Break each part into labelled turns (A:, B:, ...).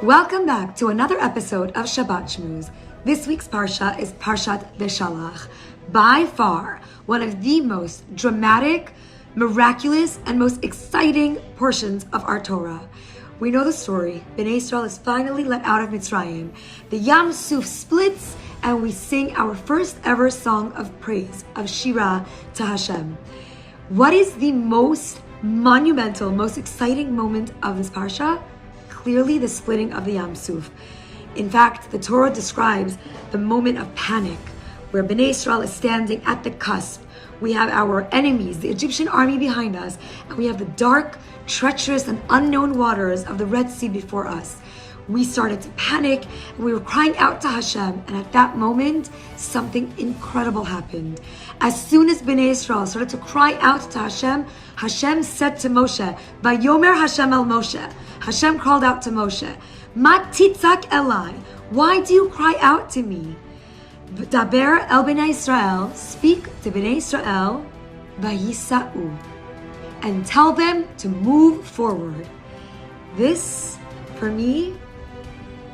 A: Welcome back to another episode of Shabbat Shmooze. This week's Parsha is Parshat Beshelach. By far, one of the most dramatic, miraculous, and most exciting portions of our Torah. We know the story. Bnei Yisroel is finally let out of Mitzrayim. The Yam Suf splits, and we sing our first ever song of praise, of Shira to Hashem. What is the most monumental, most exciting moment of this Parsha? Clearly the splitting of the Yam Suf. In fact, the Torah describes the moment of panic, where Bnei Yisroel is standing at the cusp. We have our enemies, the Egyptian army behind us, and we have the dark, treacherous, and unknown waters of the Red Sea before us. We started to panic, and we were crying out to Hashem, and at that moment, something incredible happened. As soon as Bnei Yisroel started to cry out to Hashem, Hashem said to Moshe, "Vayomer Hashem el Moshe." Hashem called out to Moshe, "Ma titzak elai? Why do you cry out to me? Daber el Bnei Yisrael, speak to Bnei Yisrael, vayisa'u, and tell them to move forward." This, for me,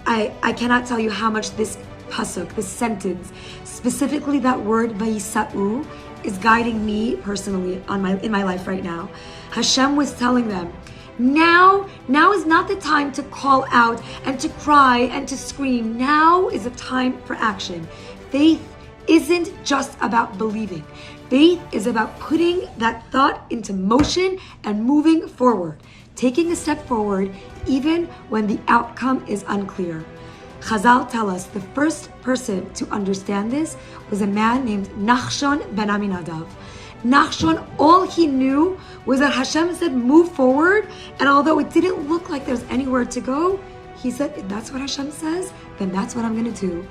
A: I cannot tell you how much this pasuk, this sentence, specifically that word vayisa'u, is guiding me personally in my life right now. Hashem was telling them, now is not the time to call out and to cry and to scream. Now is a time for action. Faith isn't just about believing. Faith is about putting that thought into motion and moving forward, taking a step forward even when the outcome is unclear. Chazal tell us the first person to understand this was a man named Nachshon ben Aminadav. Nachshon, all he knew was that Hashem said move forward, and although it didn't look like there's anywhere to go, he said, if that's what Hashem says, then that's what I'm going to do.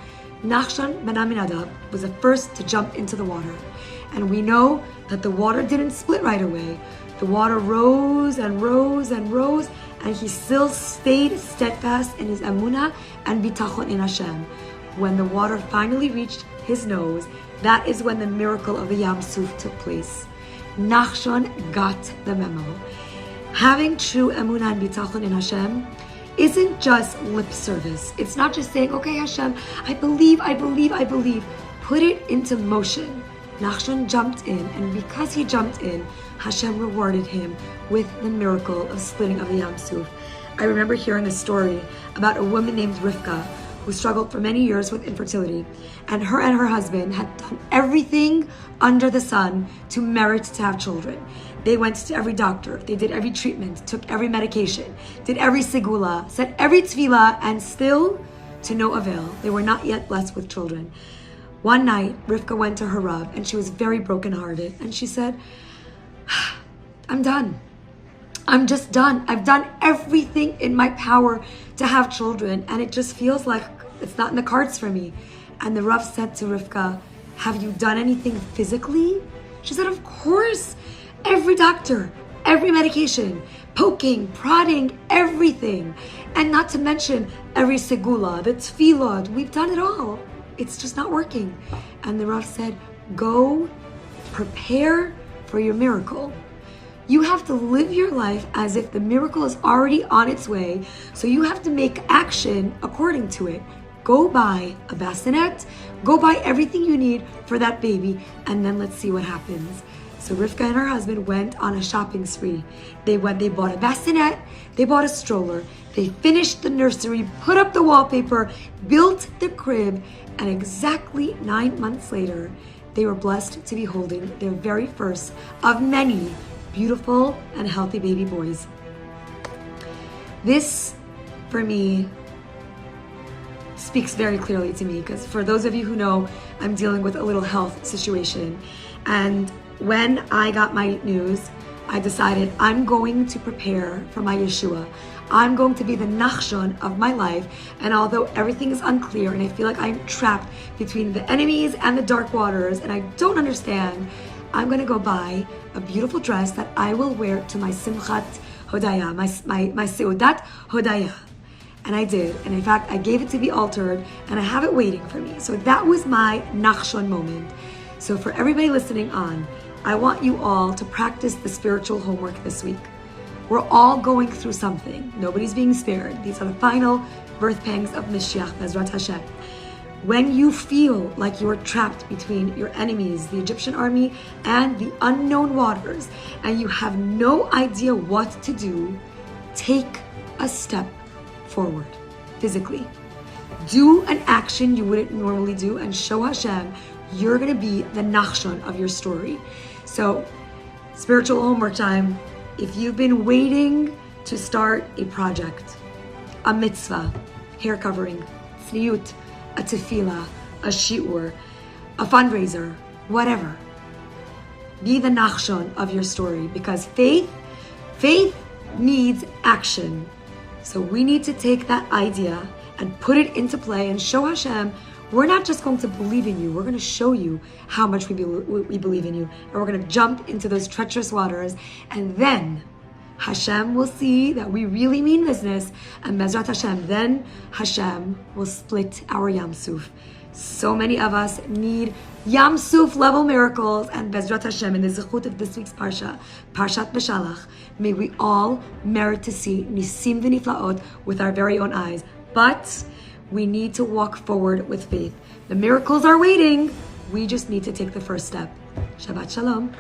A: Nachshon ben Aminadav was the first to jump into the water. And we know that the water didn't split right away. The water rose and rose and rose, and he still stayed steadfast in his emunah and bitachon in Hashem. When the water finally reached his nose, that is when the miracle of the Yam Suf took place. Nachshon got the memo. Having true emunah and bitachon in Hashem isn't just lip service. It's not just saying, okay, Hashem, I believe. Put it into motion. Nachshon jumped in, and because he jumped in, Hashem rewarded him with the miracle of splitting of the Yam Suf. I remember hearing a story about a woman named Rivka who struggled for many years with infertility, and her husband had done everything under the sun to merit to have children. They went to every doctor, they did every treatment, took every medication, did every segula, said every tefillah, and still to no avail. They were not yet blessed with children. One night, Rivka went to her Rav, and she was very brokenhearted, and she said, I'm done. I'm just done. I've done everything in my power to have children, and it just feels like it's not in the cards for me. And the Rav said to Rivka, have you done anything physically? She said, of course. Every doctor, every medication, poking, prodding, everything. And not to mention every segula, the tefillah, we've done it all. It's just not working. And the Rav said, go prepare for your miracle. You have to live your life as if the miracle is already on its way, so you have to make action according to it. Go buy a bassinet, go buy everything you need for that baby, and then let's see what happens. So Rivka and her husband went on a shopping spree. They bought a bassinet, they bought a stroller, they finished the nursery, put up the wallpaper, built the crib, and exactly 9 months later, they were blessed to be holding their very first of many beautiful and healthy baby boys. This, for me, speaks very clearly to me, because for those of you who know, I'm dealing with a little health situation. And when I got my news, I decided I'm going to prepare for my Yeshua. I'm going to be the Nachshon of my life, and although everything is unclear and I feel like I'm trapped between the enemies and the dark waters and I don't understand, I'm going to go buy a beautiful dress that I will wear to my Simchat Hodaya, my Seudat Hodaya. And I did. And in fact, I gave it to be altered, and I have it waiting for me. So that was my Nachshon moment. So for everybody listening on, I want you all to practice the spiritual homework this week. We're all going through something. Nobody's being spared. These are the final birth pangs of Mashiach, Bezrat Hashem. When you feel like you're trapped between your enemies, the Egyptian army, and the unknown waters, and you have no idea what to do, take a step forward, physically. Do an action you wouldn't normally do and show Hashem you're gonna be the nachshon of your story. So, spiritual homework time. If you've been waiting to start a project, a mitzvah, hair covering, tzniut, a tefillah, a shiur, a fundraiser, whatever. Be the nachshon of your story, because faith needs action. So we need to take that idea and put it into play and show Hashem, we're not just going to believe in you, we're going to show you how much we believe in you. And we're going to jump into those treacherous waters, and then Hashem will see that we really mean business, and Bezrat Hashem, then Hashem will split our Yam Suf. So many of us need Yam Suf level miracles, and Bezrat Hashem, in the zechut of this week's Parsha, Parshat Beshelach, may we all merit to see Nisim v'Niflaot with our very own eyes. But we need to walk forward with faith. The miracles are waiting. We just need to take the first step. Shabbat Shalom.